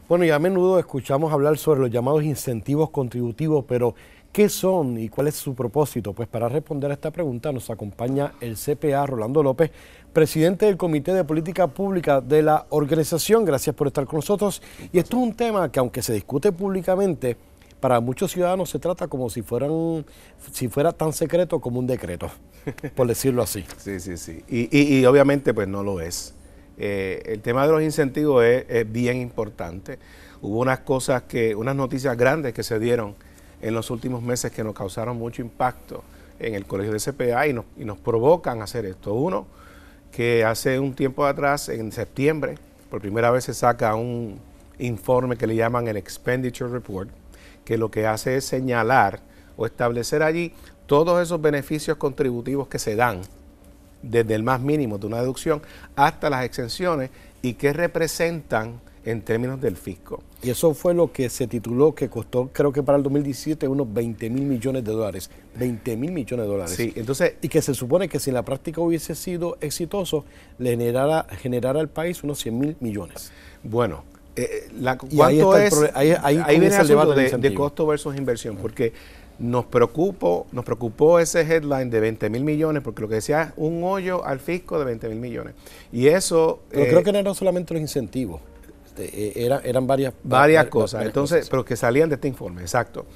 Bueno, y a menudo escuchamos hablar sobre los llamados incentivos contributivos, pero ¿qué son y cuál es su propósito? Pues para responder a esta pregunta nos acompaña el CPA Rolando López, presidente del Comité de Política Pública de la organización. Gracias por estar con nosotros. Y esto es un tema que, aunque se discute públicamente, para muchos ciudadanos se trata como si fuera tan secreto como un decreto, por decirlo así. Sí, sí, sí. Y obviamente pues no lo es. El tema de los incentivos es bien importante. Hubo unas noticias grandes que se dieron en los últimos meses que nos causaron mucho impacto en el Colegio de CPA y nos provocan hacer esto. Uno, que hace un tiempo atrás, en septiembre, por primera vez se saca un informe que le llaman el Expenditure Report, que lo que hace es señalar o establecer allí todos esos beneficios contributivos que se dan, desde el más mínimo de una deducción hasta las exenciones y qué representan en términos del fisco. Y eso fue lo que se tituló, que costó, creo que para el 2017, unos 20 mil millones de dólares. 20 mil millones de dólares. Sí, entonces, y que se supone que si en la práctica hubiese sido exitoso, le generara al país unos 100 mil millones. Bueno, ¿cuánto es? Ahí viene el asunto de costo versus inversión, porque nos preocupó ese headline de 20 mil millones, porque lo que decía es un hoyo al fisco de 20 mil millones. Y eso... Pero creo que no eran solamente los incentivos, eran varias cosas, entonces, pero que salían de este informe, exacto.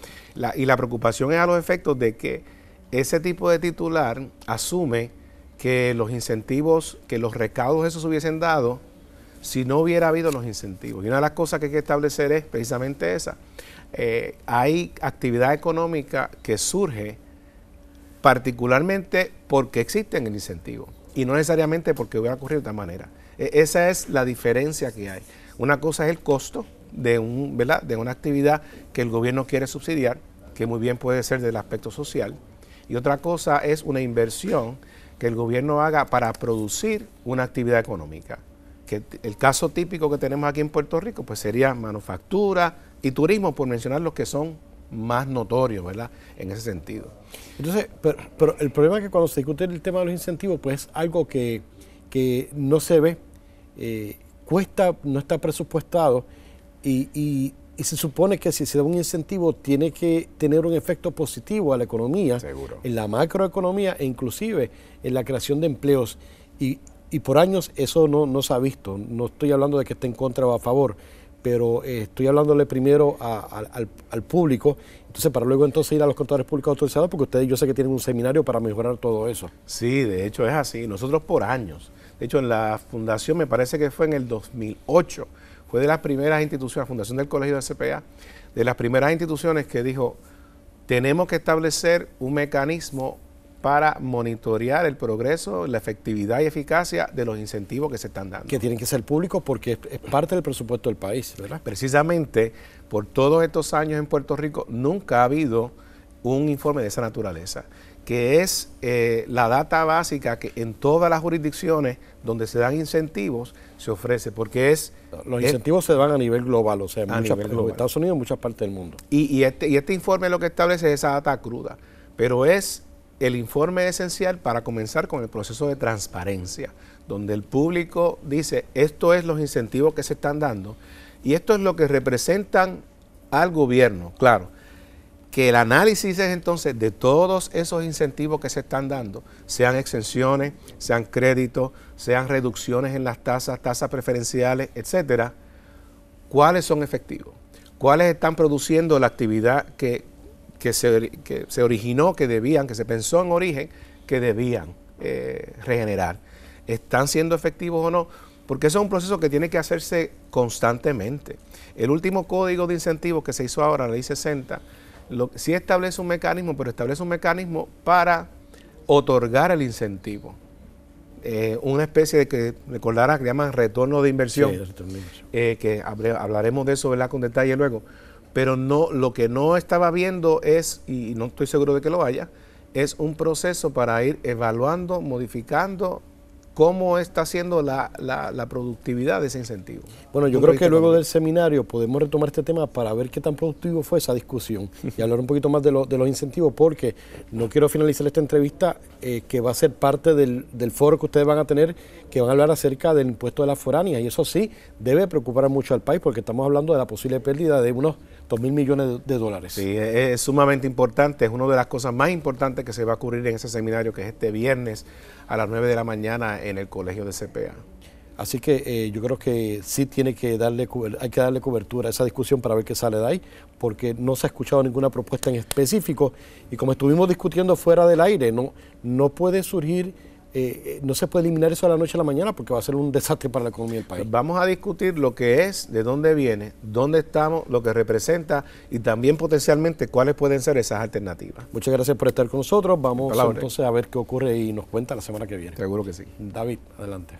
Y la preocupación es a los efectos de que ese tipo de titular asume que los incentivos, que los recaudos esos hubiesen dado si no hubiera habido los incentivos. Y una de las cosas que hay que establecer es precisamente esa. Hay actividad económica que surge particularmente porque existen el incentivo y no necesariamente porque hubiera ocurrido de esta manera. Esa es la diferencia que hay. Una cosa es el costo de una actividad que el gobierno quiere subsidiar, que muy bien puede ser del aspecto social, y otra cosa es una inversión que el gobierno haga para producir una actividad económica. Que el caso típico que tenemos aquí en Puerto Rico pues sería manufactura y turismo, por mencionar los que son más notorios, ¿verdad?, en ese sentido. Entonces, pero el problema es que cuando se discute el tema de los incentivos, pues es algo que no se ve, cuesta, no está presupuestado y se supone que si se da un incentivo tiene que tener un efecto positivo a la economía, seguro, en la macroeconomía e inclusive en la creación de empleos. Y por años eso no se ha visto. No estoy hablando de que esté en contra o a favor, pero estoy hablándole primero al público, entonces para luego entonces ir a los contadores públicos autorizados, porque ustedes yo sé que tienen un seminario para mejorar todo eso. Sí, de hecho es así. Nosotros por años, de hecho en la fundación, me parece que fue en el 2008, fue de las primeras instituciones, la fundación del Colegio de CPA, de las primeras instituciones que dijo, tenemos que establecer un mecanismo para monitorear el progreso, la efectividad y eficacia de los incentivos que se están dando. Que tienen que ser públicos porque es parte del presupuesto del país, ¿verdad? Precisamente por todos estos años en Puerto Rico nunca ha habido un informe de esa naturaleza, que es la data básica que en todas las jurisdicciones donde se dan incentivos se ofrece, porque los incentivos se dan a nivel global, o sea, en los Estados Unidos, en muchas partes del mundo. Y este informe lo que establece es esa data cruda, pero es el informe esencial para comenzar con el proceso de transparencia, donde el público dice, esto es los incentivos que se están dando y esto es lo que representan al gobierno. Claro, que el análisis es entonces de todos esos incentivos que se están dando, sean exenciones, sean créditos, sean reducciones en las tasas preferenciales, etcétera, cuáles son efectivos, cuáles están produciendo la actividad que se originó, que se pensó en origen, que debían regenerar. ¿Están siendo efectivos o no? Porque eso es un proceso que tiene que hacerse constantemente. El último código de incentivos que se hizo ahora, la ley 60, sí establece un mecanismo, pero establece un mecanismo para otorgar el incentivo. Una especie de que recordarás que llaman retorno de inversión, que hablaremos de eso, ¿verdad?, con detalle luego. Pero lo que no estaba viendo es, y no estoy seguro de que lo haya, es un proceso para ir evaluando, modificando cómo está siendo la productividad de ese incentivo. Bueno, yo creo que luego del seminario podemos retomar este tema para ver qué tan productivo fue esa discusión y hablar un poquito más de los incentivos, porque no quiero finalizar esta entrevista que va a ser parte del foro que ustedes van a tener, que van a hablar acerca del impuesto de las foráneas, y eso sí debe preocupar mucho al país, porque estamos hablando de la posible pérdida de unos 2.000 millones de dólares. Sí, es sumamente importante, es una de las cosas más importantes que se va a ocurrir en ese seminario, que es este viernes a las 9 de la mañana en el Colegio de CPA. Así que yo creo que sí hay que darle cobertura a esa discusión para ver qué sale de ahí, porque no se ha escuchado ninguna propuesta en específico, y como estuvimos discutiendo fuera del aire, no puede surgir, no se puede eliminar eso a la noche a la mañana, porque va a ser un desastre para la economía del país. Vamos a discutir lo que es, de dónde viene, dónde estamos, lo que representa y también potencialmente cuáles pueden ser esas alternativas. Muchas gracias por estar con nosotros. Vamos entonces a ver qué ocurre y nos cuenta la semana que viene. Seguro que sí. David, adelante.